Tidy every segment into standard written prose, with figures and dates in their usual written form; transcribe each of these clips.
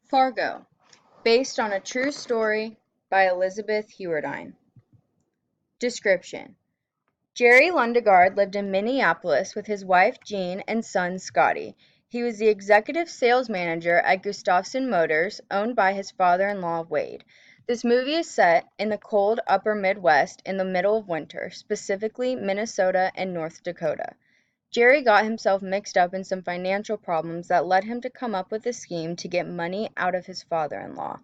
Fargo, based on a true story by Elizabeth Hewerdine. Description: Jerry Lundegaard lived in Minneapolis with his wife Jean and son Scotty. He was the executive sales manager at Gustafson Motors, owned by his father-in-law Wade. This movie is set in the cold upper Midwest in the middle of winter, specifically Minnesota and North Dakota. Jerry got himself mixed up in some financial problems that led him to come up with a scheme to get money out of his father-in-law.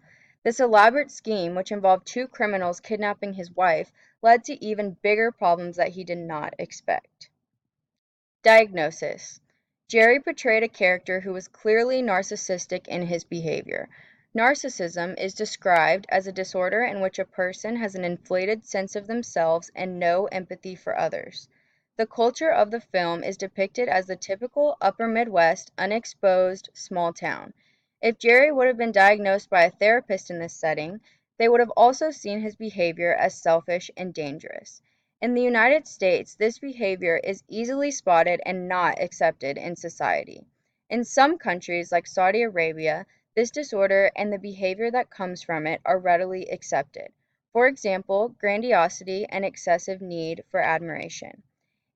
This elaborate scheme, which involved two criminals kidnapping his wife, led to even bigger problems that he did not expect. Diagnosis: Jerry portrayed a character who was clearly narcissistic in his behavior. Narcissism is described as a disorder in which a person has an inflated sense of themselves and no empathy for others. The culture of the film is depicted as the typical upper Midwest, unexposed, small town. If Jerry would have been diagnosed by a therapist in this setting, they would have also seen his behavior as selfish and dangerous. In the United States, this behavior is easily spotted and not accepted in society. In some countries, like Saudi Arabia, this disorder and the behavior that comes from it are readily accepted. For example, grandiosity and excessive need for admiration.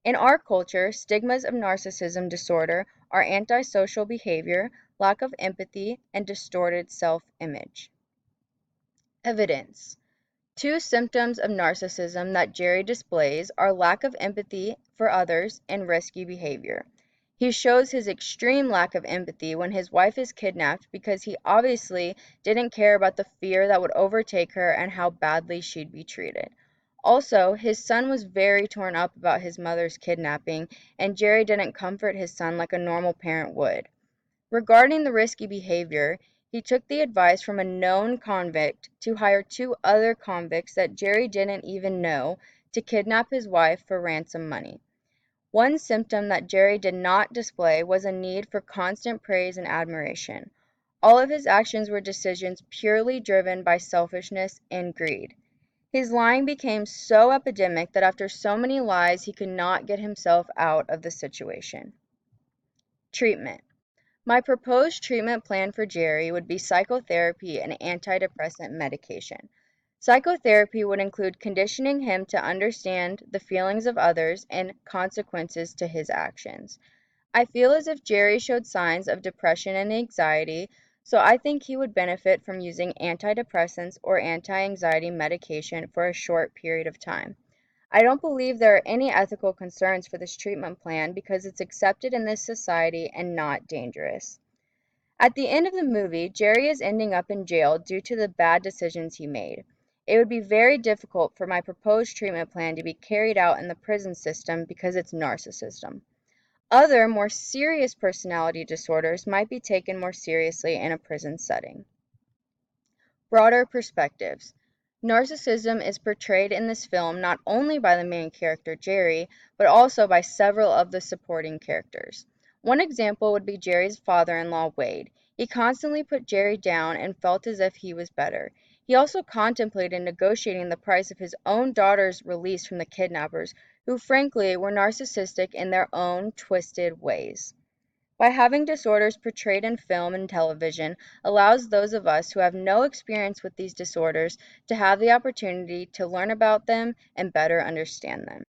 In our culture, stigmas of narcissism disorder are antisocial behavior, lack of empathy, and distorted self-image. Evidence: two symptoms of narcissism that Jerry displays are lack of empathy for others and risky behavior. He shows his extreme lack of empathy when his wife is kidnapped because he obviously didn't care about the fear that would overtake her and how badly she'd be treated. Also, his son was very torn up about his mother's kidnapping, and Jerry didn't comfort his son like a normal parent would. Regarding the risky behavior, he took the advice from a known convict to hire two other convicts that Jerry didn't even know to kidnap his wife for ransom money. One symptom that Jerry did not display was a need for constant praise and admiration. All of his actions were decisions purely driven by selfishness and greed. His lying became so epidemic that after so many lies he could not get himself out of the situation. Treatment: my proposed treatment plan for Jerry would be psychotherapy and antidepressant medication. Psychotherapy would include conditioning him to understand the feelings of others and consequences to his actions. I feel as if Jerry showed signs of depression and anxiety, so I think he would benefit from using antidepressants or anti-anxiety medication for a short period of time. I don't believe there are any ethical concerns for this treatment plan because it's accepted in this society and not dangerous. At the end of the movie, Jerry is ending up in jail due to the bad decisions he made. It would be very difficult for my proposed treatment plan to be carried out in the prison system because it's narcissism. Other, more serious personality disorders might be taken more seriously in a prison setting. Broader perspectives: narcissism is portrayed in this film not only by the main character Jerry, but also by several of the supporting characters. One example would be Jerry's father-in-law Wade. He constantly put Jerry down and felt as if he was better. He also contemplated negotiating the price of his own daughter's release from the kidnappers, who frankly were narcissistic in their own twisted ways. By having disorders portrayed in film and television allows those of us who have no experience with these disorders to have the opportunity to learn about them and better understand them.